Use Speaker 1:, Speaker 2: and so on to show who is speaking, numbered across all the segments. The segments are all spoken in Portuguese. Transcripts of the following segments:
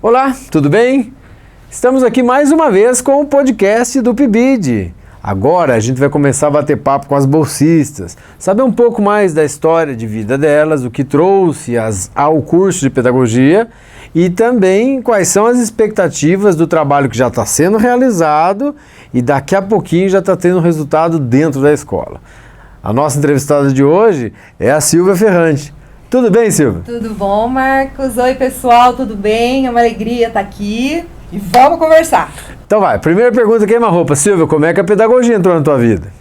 Speaker 1: Olá, tudo bem? Estamos aqui mais uma vez com o podcast do PIBID. Agora a gente vai começar a bater papo com as bolsistas, saber um pouco mais da história de vida delas, o que trouxe ao curso de pedagogia e também quais são as expectativas do trabalho que já está sendo realizado e daqui a pouquinho já está tendo resultado dentro da escola. A nossa entrevistada de hoje é a Silvia Ferrante. Tudo bem, Silvia?
Speaker 2: Tudo bom, Marcos? Oi, pessoal, tudo bem? É uma alegria estar aqui e vamos conversar.
Speaker 1: Então vai, primeira pergunta, queima-roupa. Silvia, como é que a pedagogia entrou na tua vida?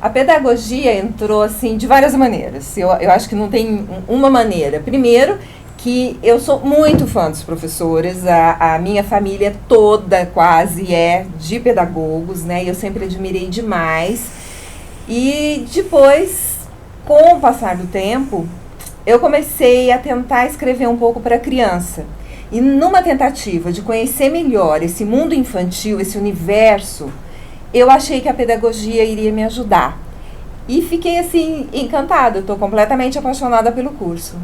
Speaker 2: A pedagogia entrou, assim, de várias maneiras. Eu acho que não tem uma maneira. Primeiro, que eu sou muito fã dos professores, a minha família toda quase é de pedagogos, né? E eu sempre admirei demais. E depois, com o passar do tempo, eu comecei a tentar escrever um pouco para criança. E numa tentativa de conhecer melhor esse mundo infantil, esse universo, eu achei que a pedagogia iria me ajudar. E fiquei assim, encantada, estou completamente apaixonada pelo curso.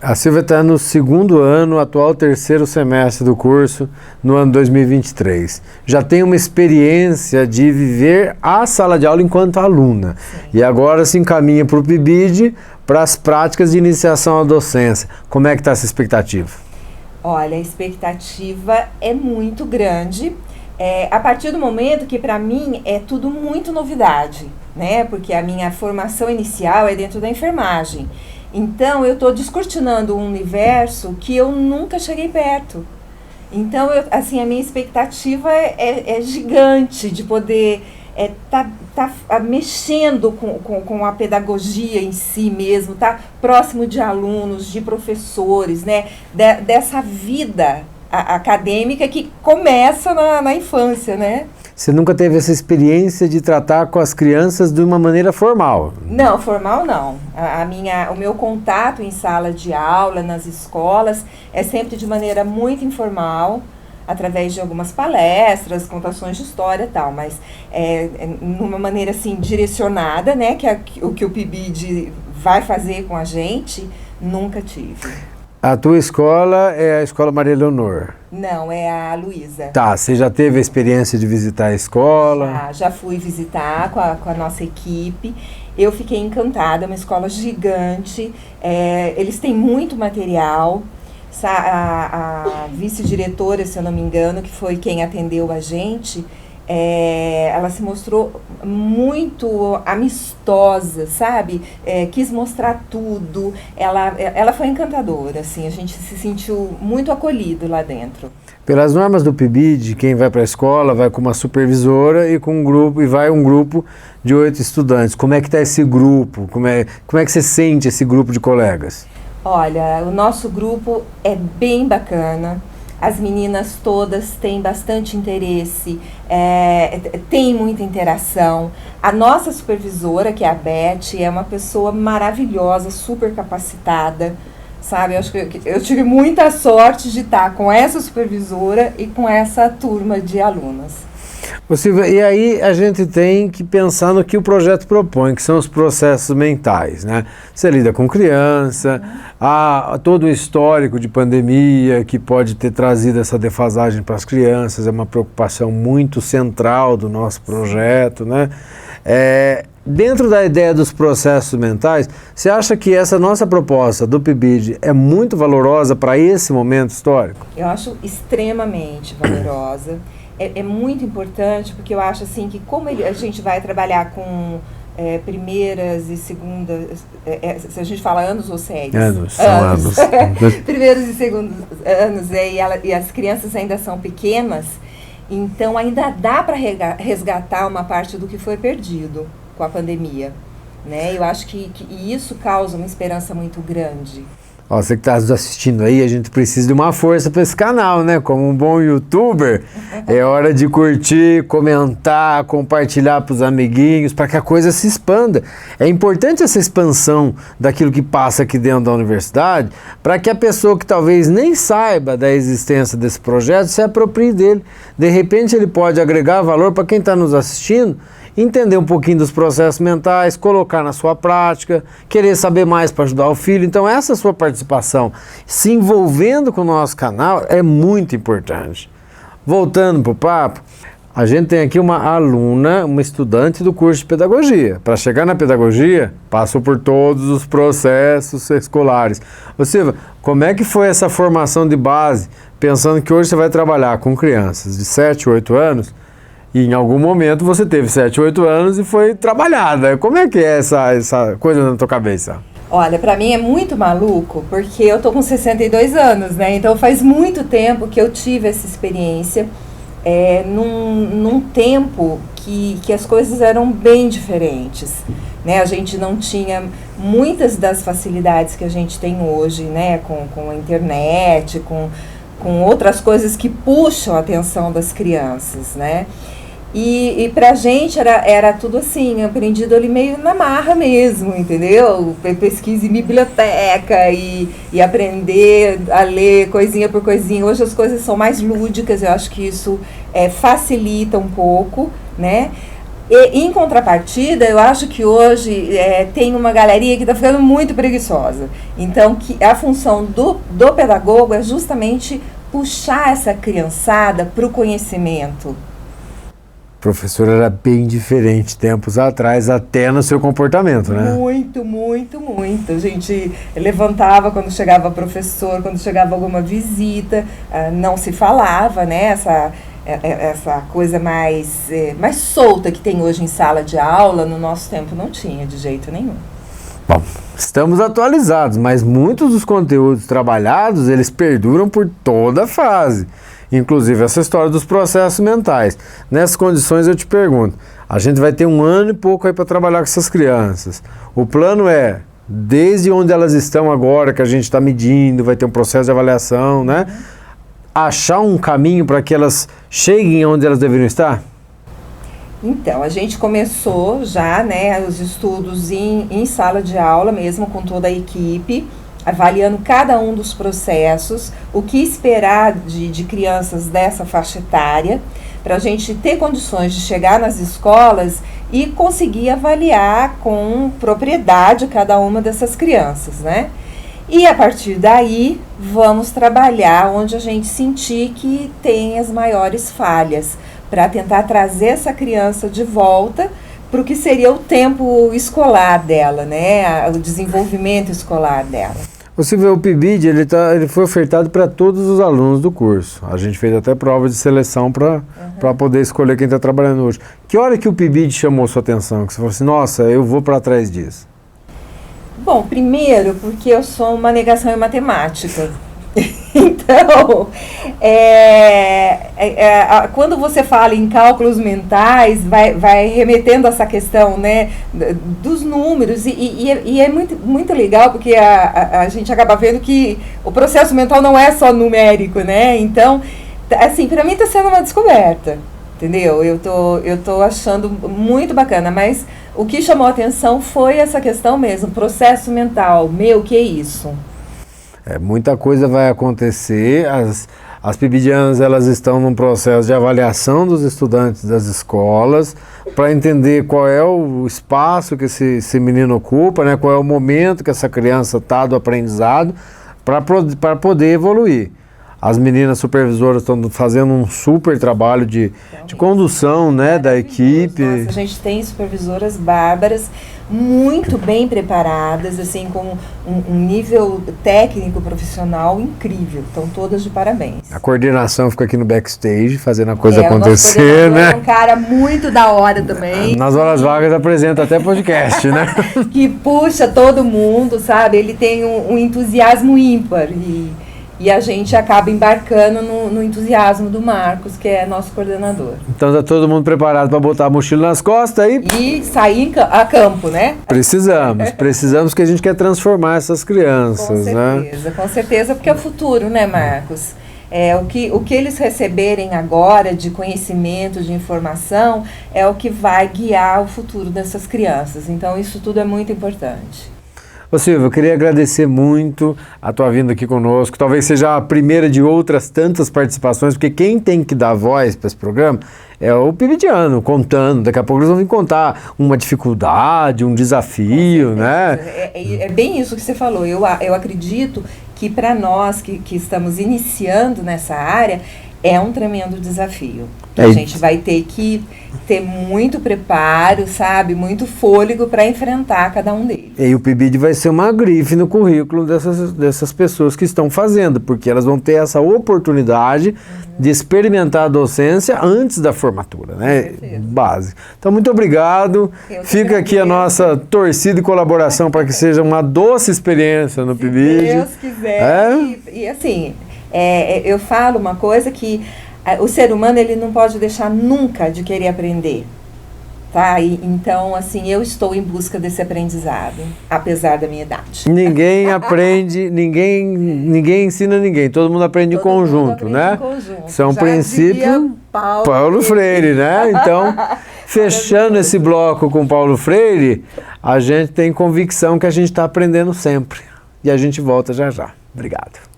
Speaker 1: A Silvia está no segundo ano, atual terceiro semestre do curso, no ano 2023. Já tem uma experiência de viver a sala de aula enquanto aluna. Sim. E agora se encaminha para o PIBID, para as práticas de iniciação à docência. Como é que está essa expectativa?
Speaker 2: Olha, a expectativa é muito grande, a partir do momento que para mim é tudo muito novidade, né? Porque a minha formação inicial é dentro da enfermagem. Então eu estou descortinando um universo que eu nunca cheguei perto. Então, a minha expectativa é gigante de poder tá mexendo com a pedagogia em si mesmo, tá próximo de alunos, de professores, né? Dessa vida acadêmica que começa na infância, né?
Speaker 1: Você nunca teve essa experiência de tratar com as crianças de uma maneira formal?
Speaker 2: Não, formal não. O meu contato em sala de aula, nas escolas, é sempre de maneira muito informal, através de algumas palestras, contações de história e tal, mas numa maneira assim direcionada, né, o que o PIBID vai fazer com a gente, nunca tive.
Speaker 1: A tua escola é a Escola Maria Leonor?
Speaker 2: Não, é a Luísa.
Speaker 1: Tá, você já teve a experiência de visitar a escola?
Speaker 2: Já fui visitar com a nossa equipe. Eu fiquei encantada, é uma escola gigante, eles têm muito material. A vice-diretora, se eu não me engano, que foi quem atendeu a gente, ela se mostrou muito amistosa, sabe? Quis mostrar tudo. Ela foi encantadora, assim, a gente se sentiu muito acolhido lá dentro.
Speaker 1: Pelas normas do PIBID, quem vai para a escola vai com uma supervisora e com um grupo, e vai um grupo de 8 estudantes. Como é que está esse grupo? Como é que você sente esse grupo de colegas?
Speaker 2: Olha, o nosso grupo é bem bacana. As meninas todas têm bastante interesse, tem muita interação. A nossa supervisora, que é a Beth, é uma pessoa maravilhosa, super capacitada, sabe? Eu acho que eu tive muita sorte de estar com essa supervisora e com essa turma de alunas.
Speaker 1: Silvia, e aí a gente tem que pensar no que o projeto propõe, que são os processos mentais, né? Você lida com criança, há todo um histórico de pandemia que pode ter trazido essa defasagem para as crianças, é uma preocupação muito central do nosso projeto, né? Dentro da ideia dos processos mentais, você acha que essa nossa proposta do PIBID é muito valorosa para esse momento histórico?
Speaker 2: Eu acho extremamente valorosa. É muito importante, porque eu acho assim que como a gente vai trabalhar com primeiras e segundas, se a gente fala anos ou séries?
Speaker 1: Anos.
Speaker 2: Primeiros e segundos anos, e as crianças ainda são pequenas, então ainda dá para resgatar uma parte do que foi perdido com a pandemia, né? Eu acho que isso causa uma esperança muito grande.
Speaker 1: Ó, você que está nos assistindo aí, a gente precisa de uma força para esse canal, né? Como um bom youtuber, é hora de curtir, comentar, compartilhar para os amiguinhos, para que a coisa se expanda. É importante essa expansão daquilo que passa aqui dentro da universidade, para que a pessoa que talvez nem saiba da existência desse projeto se aproprie dele. De repente ele pode agregar valor para quem está nos assistindo entender um pouquinho dos processos mentais, colocar na sua prática, querer saber mais para ajudar o filho. Então essa sua participação, se envolvendo com o nosso canal, é muito importante. Voltando para o papo, a gente tem aqui uma aluna, uma estudante do curso de pedagogia. Para chegar na pedagogia, passou por todos os processos escolares. Ô Silvia, como é que foi essa formação de base, pensando que hoje você vai trabalhar com crianças de 7, 8 anos, e em algum momento você teve 7, 8 anos e foi trabalhada. Como é que é essa coisa na tua cabeça?
Speaker 2: Olha, pra mim é muito maluco, porque eu tô com 62 anos, né? Então faz muito tempo que eu tive essa experiência, num tempo que as coisas eram bem diferentes, né? A gente não tinha muitas das facilidades que a gente tem hoje, né? Com a internet, com outras coisas que puxam a atenção das crianças, né? E pra gente era tudo assim, aprendido ali meio na marra mesmo, entendeu? Pesquisa em biblioteca e aprender a ler coisinha por coisinha. Hoje as coisas são mais lúdicas, eu acho que isso facilita um pouco, né? E em contrapartida, eu acho que hoje tem uma galerinha que está ficando muito preguiçosa. Então, que a função do pedagogo é justamente puxar essa criançada para o conhecimento.
Speaker 1: Professor era bem diferente tempos atrás, até no seu comportamento, né?
Speaker 2: Muito, muito, muito. A gente levantava quando chegava professor, quando chegava alguma visita, não se falava, né? Essa coisa mais solta que tem hoje em sala de aula, no nosso tempo não tinha de jeito nenhum.
Speaker 1: Bom, estamos atualizados, mas muitos dos conteúdos trabalhados, eles perduram por toda a fase. Inclusive essa história dos processos mentais. Nessas condições eu te pergunto, a gente vai ter 1 ano e pouco aí para trabalhar com essas crianças. O plano é, desde onde elas estão agora, que a gente está medindo, vai ter um processo de avaliação, né? Achar um caminho para que elas cheguem onde elas deveriam estar?
Speaker 2: Então, a gente começou já, né, os estudos em sala de aula mesmo, com toda a equipe, avaliando cada um dos processos, o que esperar de crianças dessa faixa etária, para a gente ter condições de chegar nas escolas e conseguir avaliar com propriedade cada uma dessas crianças, né? E a partir daí, vamos trabalhar onde a gente sentir que tem as maiores falhas, para tentar trazer essa criança de volta para o que seria o tempo escolar dela, né? O desenvolvimento escolar dela.
Speaker 1: Você vê, o PIBID, ele foi ofertado para todos os alunos do curso. A gente fez até prova de seleção para poder escolher quem está trabalhando hoje. Que hora que o PIBID chamou sua atenção? Que você falou assim, nossa, eu vou para trás disso.
Speaker 2: Bom, primeiro porque eu sou uma negação em matemática. Então, quando você fala em cálculos mentais, vai remetendo a essa questão, né, dos números, e é muito, muito legal, porque a gente acaba vendo que o processo mental não é só numérico, né? Então, assim, para mim está sendo uma descoberta, entendeu? Eu tô achando muito bacana, mas o que chamou a atenção foi essa questão mesmo, processo mental. Meu, que é isso?
Speaker 1: Muita coisa vai acontecer, as PIBIdianas, elas estão num processo de avaliação dos estudantes das escolas, para entender qual é o espaço que esse menino ocupa, né, qual é o momento que essa criança está do aprendizado, para poder evoluir. As meninas supervisoras estão fazendo um super trabalho de condução, né, da equipe.
Speaker 2: Nossa, a gente tem supervisoras bárbaras, muito bem preparadas, assim, com um nível técnico profissional incrível. Estão todas de parabéns.
Speaker 1: A coordenação fica aqui no backstage, fazendo a coisa acontecer, né?
Speaker 2: É um cara muito da hora também.
Speaker 1: Nas horas vagas apresenta até podcast, né?
Speaker 2: Que puxa todo mundo, sabe? Ele tem um entusiasmo ímpar e a gente acaba embarcando no entusiasmo do Marcos, que é nosso coordenador.
Speaker 1: Então tá todo mundo preparado para botar a mochila nas costas
Speaker 2: e sair a campo, né?
Speaker 1: Precisamos que a gente quer transformar essas crianças, né?
Speaker 2: Com certeza, porque é o futuro, né, Marcos? O que eles receberem agora de conhecimento, de informação, é o que vai guiar o futuro dessas crianças. Então, isso tudo é muito importante.
Speaker 1: Ô Silvia, eu queria agradecer muito a tua vinda aqui conosco. Talvez seja a primeira de outras tantas participações, porque quem tem que dar voz para esse programa é o PIBidiano, contando. Daqui a pouco eles vão vir contar uma dificuldade, um desafio, né?
Speaker 2: É bem isso que você falou. Eu acredito que para nós que estamos iniciando nessa área, é um tremendo desafio. A gente vai ter que ter muito preparo, sabe? Muito fôlego para enfrentar cada um deles.
Speaker 1: E o PIBID vai ser uma grife no currículo dessas pessoas que estão fazendo, porque elas vão ter essa oportunidade de experimentar a docência antes da formatura, né? Básico. Então, muito obrigado. Fica aqui a nossa torcida e colaboração para que seja uma doce experiência no PIBID.
Speaker 2: Se Deus quiser. E assim, eu falo uma coisa que o ser humano, ele não pode deixar nunca de querer aprender, tá? Então, assim, eu estou em busca desse aprendizado, apesar da minha idade.
Speaker 1: Ninguém aprende, ninguém ensina ninguém, todo mundo aprende em conjunto, né? Isso é um princípio Paulo Freire, né? Então, fechando esse bloco com Paulo Freire, a gente tem convicção que a gente está aprendendo sempre. E a gente volta já já. Obrigado.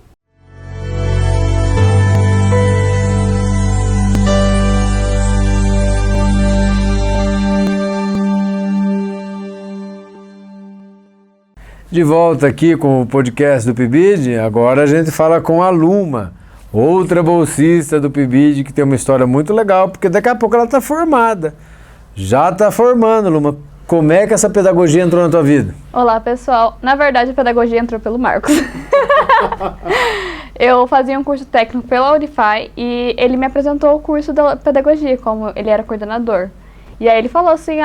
Speaker 1: De volta aqui com o podcast do PIBID, agora a gente fala com a Luma, outra bolsista do PIBID, que tem uma história muito legal, porque daqui a pouco ela está formada. Já está formando, Luma. Como é que essa pedagogia entrou na tua vida?
Speaker 3: Olá, pessoal. Na verdade, a pedagogia entrou pelo Marcos. Eu fazia um curso técnico pela Unify e ele me apresentou o curso da pedagogia, como ele era coordenador. E aí ele falou assim,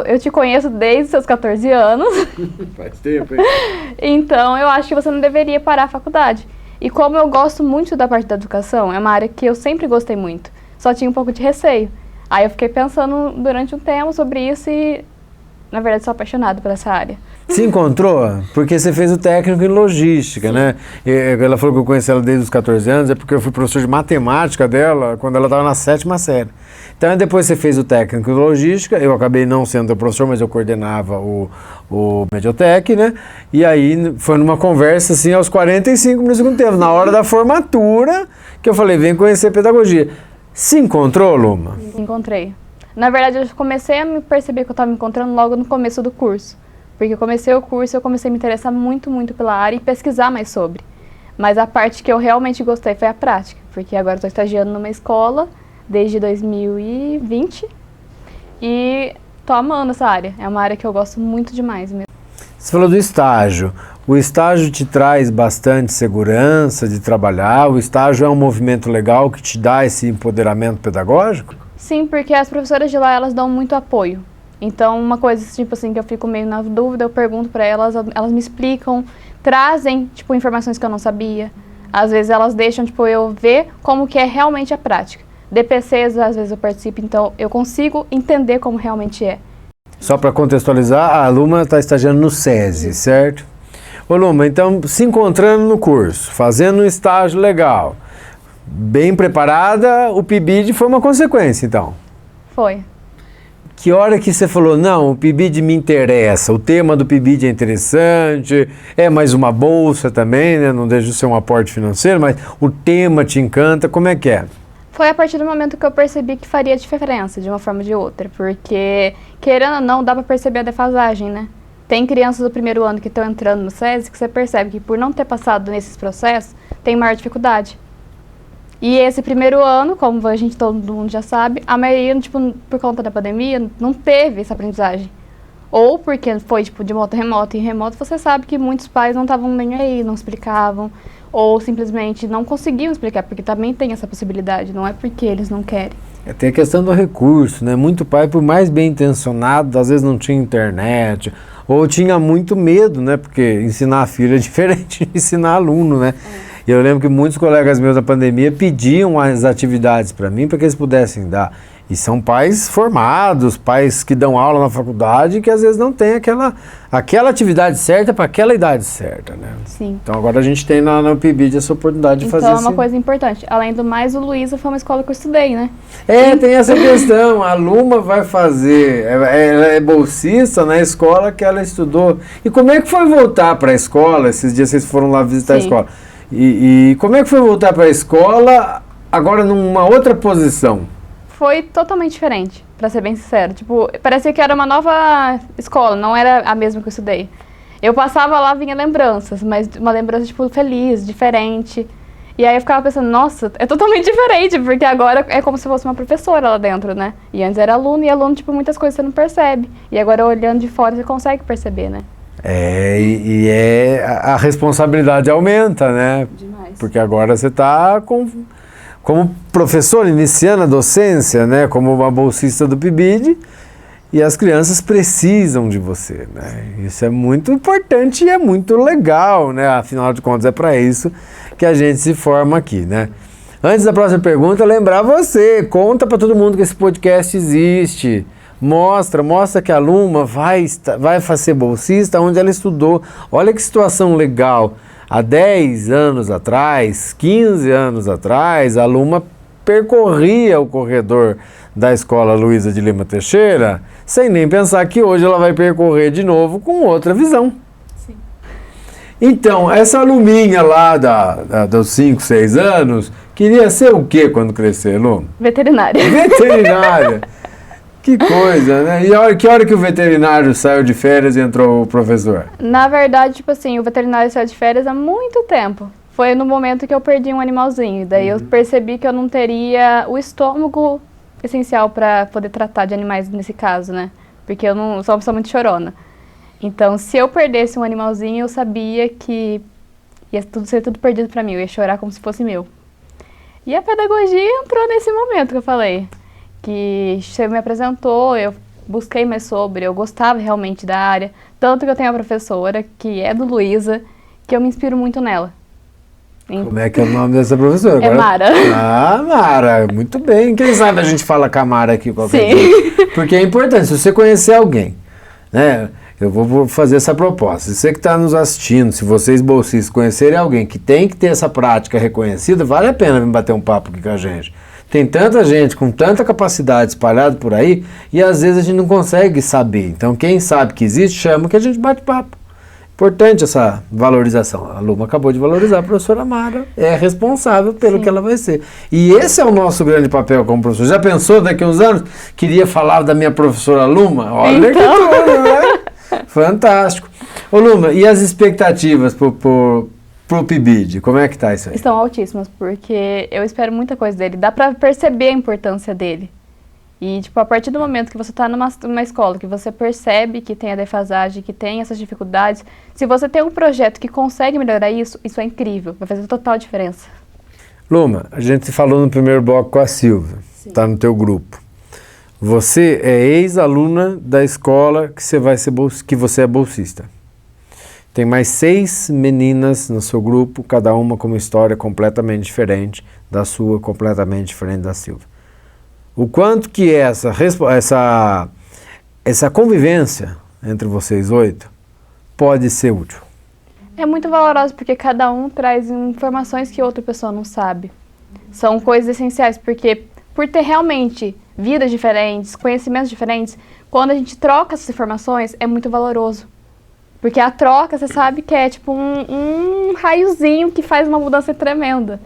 Speaker 3: eu te conheço desde os seus 14 anos.
Speaker 1: Faz tempo, hein?
Speaker 3: Então, eu acho que você não deveria parar a faculdade. E como eu gosto muito da parte da educação, é uma área que eu sempre gostei muito. Só tinha um pouco de receio. Aí eu fiquei pensando durante um tempo sobre isso e, na verdade, sou apaixonada por essa área.
Speaker 1: Se encontrou? Porque você fez o técnico em logística, né? Ela falou que eu conheci ela desde os 14 anos, é porque eu fui professor de matemática dela quando ela estava na 7ª série. Então, depois você fez o técnico em logística, eu acabei não sendo professor, mas eu coordenava o Mediotec, né? E aí foi numa conversa, assim, aos 45 minutos do segundo tempo, na hora da formatura, que eu falei, vem conhecer pedagogia. Se encontrou, Luma?
Speaker 3: Encontrei. Na verdade, eu comecei a me perceber que eu estava me encontrando logo no começo do curso. Porque eu comecei o curso, eu comecei a me interessar muito, muito pela área e pesquisar mais sobre. Mas a parte que eu realmente gostei foi a prática, porque agora eu estou estagiando numa escola desde 2020 e estou amando essa área. É uma área que eu gosto muito demais mesmo.
Speaker 1: Você falou do estágio. O estágio te traz bastante segurança de trabalhar? O estágio é um movimento legal que te dá esse empoderamento pedagógico?
Speaker 3: Sim, porque as professoras de lá, elas dão muito apoio. Então, uma coisa tipo assim que eu fico meio na dúvida, eu pergunto para elas, elas me explicam, trazem tipo informações que eu não sabia. Às vezes elas deixam tipo eu ver como que é realmente a prática. DPCs, às vezes eu participo, então eu consigo entender como realmente é.
Speaker 1: Só para contextualizar, a Luma está estagiando no SESI, certo? Ô Luma, então se encontrando no curso, fazendo um estágio legal, bem preparada, o PIBID foi uma consequência, então?
Speaker 3: Foi.
Speaker 1: Que hora que você falou, não, o PIBID me interessa, o tema do PIBID é interessante, é mais uma bolsa também, né? Não deixa de ser um aporte financeiro, mas o tema te encanta, como é que é?
Speaker 3: Foi a partir do momento que eu percebi que faria diferença, de uma forma ou de outra, porque, querendo ou não, dá para perceber a defasagem, né? Tem crianças do primeiro ano que estão entrando no SESI que você percebe que por não ter passado nesses processos, tem maior dificuldade. E esse primeiro ano, como todo mundo já sabe, a maioria, tipo, por conta da pandemia, não teve essa aprendizagem. Ou porque foi, tipo, de modo remoto, e em remoto você sabe que muitos pais não estavam nem aí, não explicavam, ou simplesmente não conseguiam explicar, porque também tem essa possibilidade, não é porque eles não querem.
Speaker 1: Tem a questão do recurso, né? Muito pai, por mais bem intencionado, às vezes não tinha internet, ou tinha muito medo, né? Porque ensinar a filha é diferente de ensinar aluno, né? E eu lembro que muitos colegas meus da pandemia pediam as atividades para mim, para que eles pudessem dar. E são pais formados, pais que dão aula na faculdade, que às vezes não tem aquela atividade certa para aquela idade certa, né?
Speaker 3: Sim.
Speaker 1: Então agora a gente tem no PIBID essa oportunidade de fazer
Speaker 3: Então é uma coisa importante. Além do mais, o Luísa foi uma escola que eu estudei, né?
Speaker 1: Tem essa questão. A Luma vai fazer, ela é bolsista na escola que ela estudou. E como é que foi voltar para a escola? Esses dias vocês foram lá visitar a escola. E como é que foi voltar para a escola agora numa outra posição?
Speaker 3: Foi totalmente diferente, pra ser bem sincero. Tipo, parecia que era uma nova escola, não era a mesma que eu estudei. Eu passava lá, vinha lembranças, mas uma lembrança, tipo, feliz, diferente. E aí eu ficava pensando, nossa, é totalmente diferente, porque agora é como se fosse uma professora lá dentro, né? E antes era aluno, e aluno, tipo, muitas coisas você não percebe. E agora, olhando de fora, você consegue perceber, né?
Speaker 1: A responsabilidade aumenta, né?
Speaker 3: Demais.
Speaker 1: Porque agora você está como professor iniciando a docência, né, como uma bolsista do PIBID, e as crianças precisam de você, né? Isso é muito importante e é muito legal, né? Afinal de contas é para isso que a gente se forma aqui, né? Antes da próxima pergunta, lembrar você, conta para todo mundo que esse podcast existe. Mostra que a Luma vai ser bolsista onde ela estudou. Olha que situação legal. Há 10 anos atrás, 15 anos atrás, a Luma percorria o corredor da Escola Luísa de Lima Teixeira, sem nem pensar que hoje ela vai percorrer de novo com outra visão.
Speaker 3: Sim.
Speaker 1: Então, essa Luminha lá dos 5, 6 anos, queria ser o quê quando crescer, Lu?
Speaker 3: Veterinária.
Speaker 1: Veterinária! Que coisa, né? E que hora que o veterinário saiu de férias e entrou o professor?
Speaker 3: Na verdade, tipo assim, o veterinário saiu de férias há muito tempo. Foi no momento que eu perdi um animalzinho. Daí eu percebi que eu não teria o estômago essencial para poder tratar de animais nesse caso, né? Porque eu não sou uma pessoa muito chorona. Então, se eu perdesse um animalzinho, eu sabia que ia ser tudo perdido para mim. Eu ia chorar como se fosse meu. E a pedagogia entrou nesse momento que eu falei. Que você me apresentou, eu busquei mais sobre, eu gostava realmente da área. Tanto que eu tenho a professora, que é do Luísa, que eu me inspiro muito nela.
Speaker 1: Como é que é o nome dessa professora?
Speaker 3: É Mara.
Speaker 1: Ah, Mara, muito bem. Quem sabe a gente fala com a Mara aqui qualquer dia. Porque é importante, se você conhecer alguém, né? Eu vou fazer essa proposta. Se você que está nos assistindo, se vocês bolsistas conhecerem alguém que tem que ter essa prática reconhecida, vale a pena vir bater um papo aqui com a gente. Tem tanta gente com tanta capacidade espalhada por aí e às vezes a gente não consegue saber. Então quem sabe que existe, chama que a gente bate papo. Importante essa valorização. A Luma acabou de valorizar a professora Mara, é responsável pelo que ela vai ser. E esse é o nosso grande papel como professor. Já pensou daqui a uns anos? Queria falar da minha professora Luma? Olha que tudo, né? Fantástico. Ô Luma, e as expectativas pro PIBID, como é que tá isso aí?
Speaker 3: Estão altíssimas, porque eu espero muita coisa dele. Dá pra perceber a importância dele. E, tipo, a partir do momento que você tá numa escola, que você percebe que tem a defasagem, que tem essas dificuldades, se você tem um projeto que consegue melhorar isso, isso é incrível. Vai fazer total diferença.
Speaker 1: Luma, a gente falou no primeiro bloco com a Silvia, tá no teu grupo. Você é ex-aluna da escola que você é bolsista. Tem mais 6 meninas no seu grupo, cada uma com uma história completamente diferente da sua, completamente diferente da Silvia. O quanto que essa convivência entre vocês 8 pode ser útil?
Speaker 3: É muito valoroso porque cada um traz informações que outra pessoa não sabe. São coisas essenciais, porque por ter realmente vidas diferentes, conhecimentos diferentes, quando a gente troca essas informações, é muito valoroso. Porque a troca, você sabe que é tipo um raiozinho que faz uma mudança tremenda.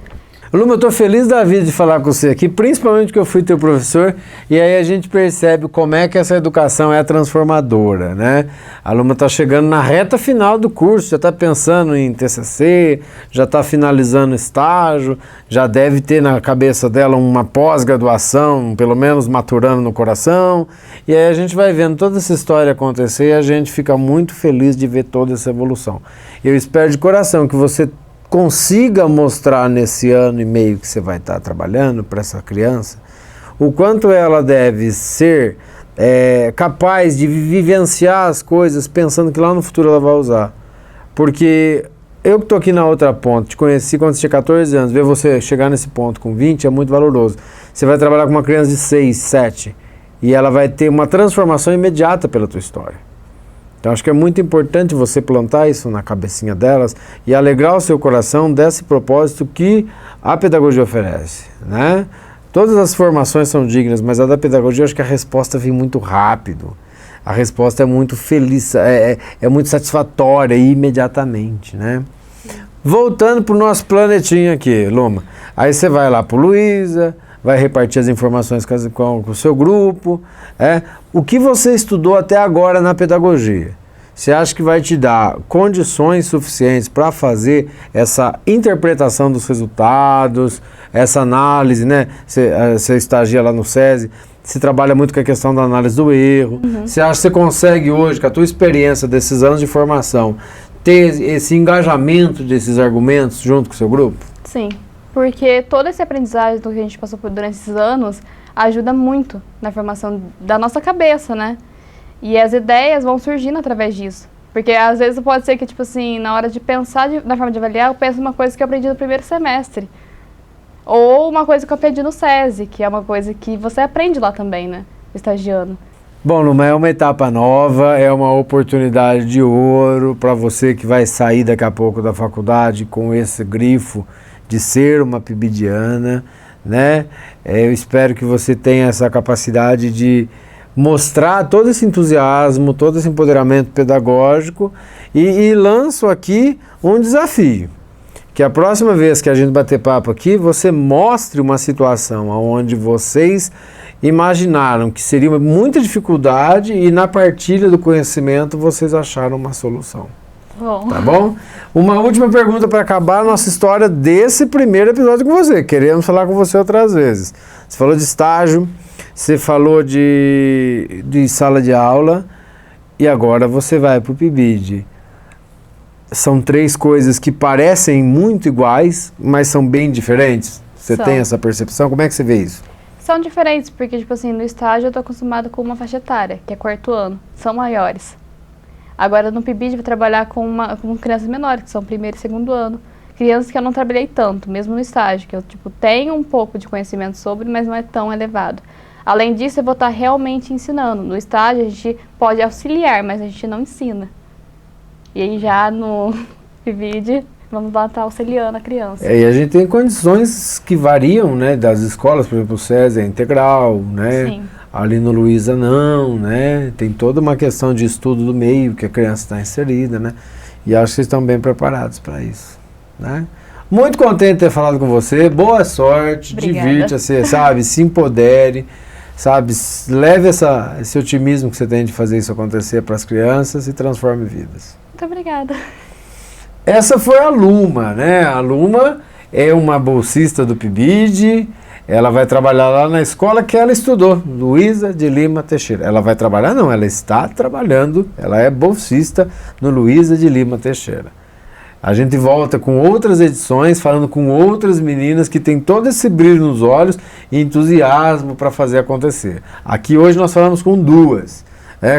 Speaker 1: Luma, eu estou feliz da vida de falar com você aqui, principalmente que eu fui teu professor, e aí a gente percebe como é que essa educação é transformadora, né? A Luma está chegando na reta final do curso, já está pensando em TCC, já está finalizando o estágio, já deve ter na cabeça dela uma pós-graduação, pelo menos maturando no coração, e aí a gente vai vendo toda essa história acontecer e a gente fica muito feliz de ver toda essa evolução. Eu espero de coração que você consiga mostrar nesse ano e meio que você vai estar trabalhando para essa criança, o quanto ela deve ser capaz de vivenciar as coisas pensando que lá no futuro ela vai usar. Porque eu que estou aqui na outra ponta, te conheci quando você tinha 14 anos, ver você chegar nesse ponto com 20 é muito valoroso. você vai trabalhar com uma criança de 6, 7 e ela vai ter uma transformação imediata pela tua história. Então acho que é muito importante você plantar isso na cabecinha delas e alegrar o seu coração desse propósito que a pedagogia oferece, né? Todas as formações são dignas, mas a da pedagogia, eu acho que a resposta vem muito rápido. A resposta é muito feliz, é muito satisfatória e imediatamente, né? Voltando para o nosso planetinha aqui, Luma. Aí você vai lá para o Luísa, vai repartir as informações com o seu grupo. O que você estudou até agora na pedagogia? Você acha que vai te dar condições suficientes para fazer essa interpretação dos resultados, essa análise, né? Você estagia lá no SESI, você trabalha muito com a questão da análise do erro. Você acha que você consegue hoje, com a tua experiência desses anos de formação, ter esse engajamento desses argumentos junto com o seu grupo?
Speaker 3: Sim, porque todo esse aprendizagem do que a gente passou por durante esses anos ajuda muito na formação da nossa cabeça, né? E as ideias vão surgindo através disso. Porque às vezes pode ser que, tipo assim, na hora de pensar na forma de avaliar, eu penso uma coisa que eu aprendi no primeiro semestre. Ou uma coisa que eu aprendi no SESI, que é uma coisa que você aprende lá também, né? Estagiando.
Speaker 1: Bom, Luma, é uma etapa nova, é uma oportunidade de ouro para você que vai sair daqui a pouco da faculdade com esse grifo de ser uma pibidiana, né? Eu espero que você tenha essa capacidade de mostrar todo esse entusiasmo, todo esse empoderamento pedagógico e lanço aqui um desafio. Que a próxima vez que a gente bater papo aqui, você mostre uma situação onde vocês imaginaram que seria muita dificuldade e na partilha do conhecimento vocês acharam uma solução.
Speaker 3: Bom.
Speaker 1: Tá bom? Uma última pergunta para acabar a nossa história desse primeiro episódio com você. Queremos falar com você outras vezes. Você falou de estágio, você falou de sala de aula e agora você vai para o PIBID. São 3 coisas que parecem muito iguais, mas são bem diferentes? Você tem essa percepção? Como é que você vê isso?
Speaker 3: São diferentes, porque, tipo assim, no estágio eu tô acostumada com uma faixa etária, que é 4º ano, são maiores. Agora no PIBID eu vou trabalhar com crianças menores, que são 1º e 2º ano. Crianças que eu não trabalhei tanto, mesmo no estágio, que eu, tipo, tenho um pouco de conhecimento sobre, mas não é tão elevado. Além disso, eu vou estar realmente ensinando. No estágio a gente pode auxiliar, mas a gente não ensina. E aí já no PIBID, vamos lá estar auxiliando a criança.
Speaker 1: E a gente tem condições que variam, né, das escolas, por exemplo, o SESI é integral, né?
Speaker 3: Sim.
Speaker 1: Ali no Luísa não, né? Tem toda uma questão de estudo do meio que a criança está inserida, né? E acho que vocês estão bem preparados para isso, né? Muito contente de ter falado com você, boa sorte, divirta-se, sabe, se empodere, sabe, leve esse otimismo que você tem de fazer isso acontecer para as crianças e transforme vidas.
Speaker 3: Muito obrigada.
Speaker 1: Essa foi a Luma, né? A Luma é uma bolsista do PIBID, ela vai trabalhar lá na escola que ela estudou, Luísa de Lima Teixeira. Ela vai trabalhar? Não, ela está trabalhando, ela é bolsista no Luísa de Lima Teixeira. A gente volta com outras edições, falando com outras meninas que têm todo esse brilho nos olhos e entusiasmo para fazer acontecer. Aqui hoje nós falamos com 2.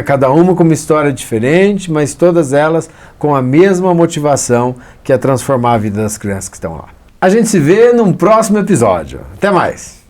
Speaker 1: Cada uma com uma história diferente, mas todas elas com a mesma motivação, que é transformar a vida das crianças que estão lá. A gente se vê num próximo episódio. Até mais!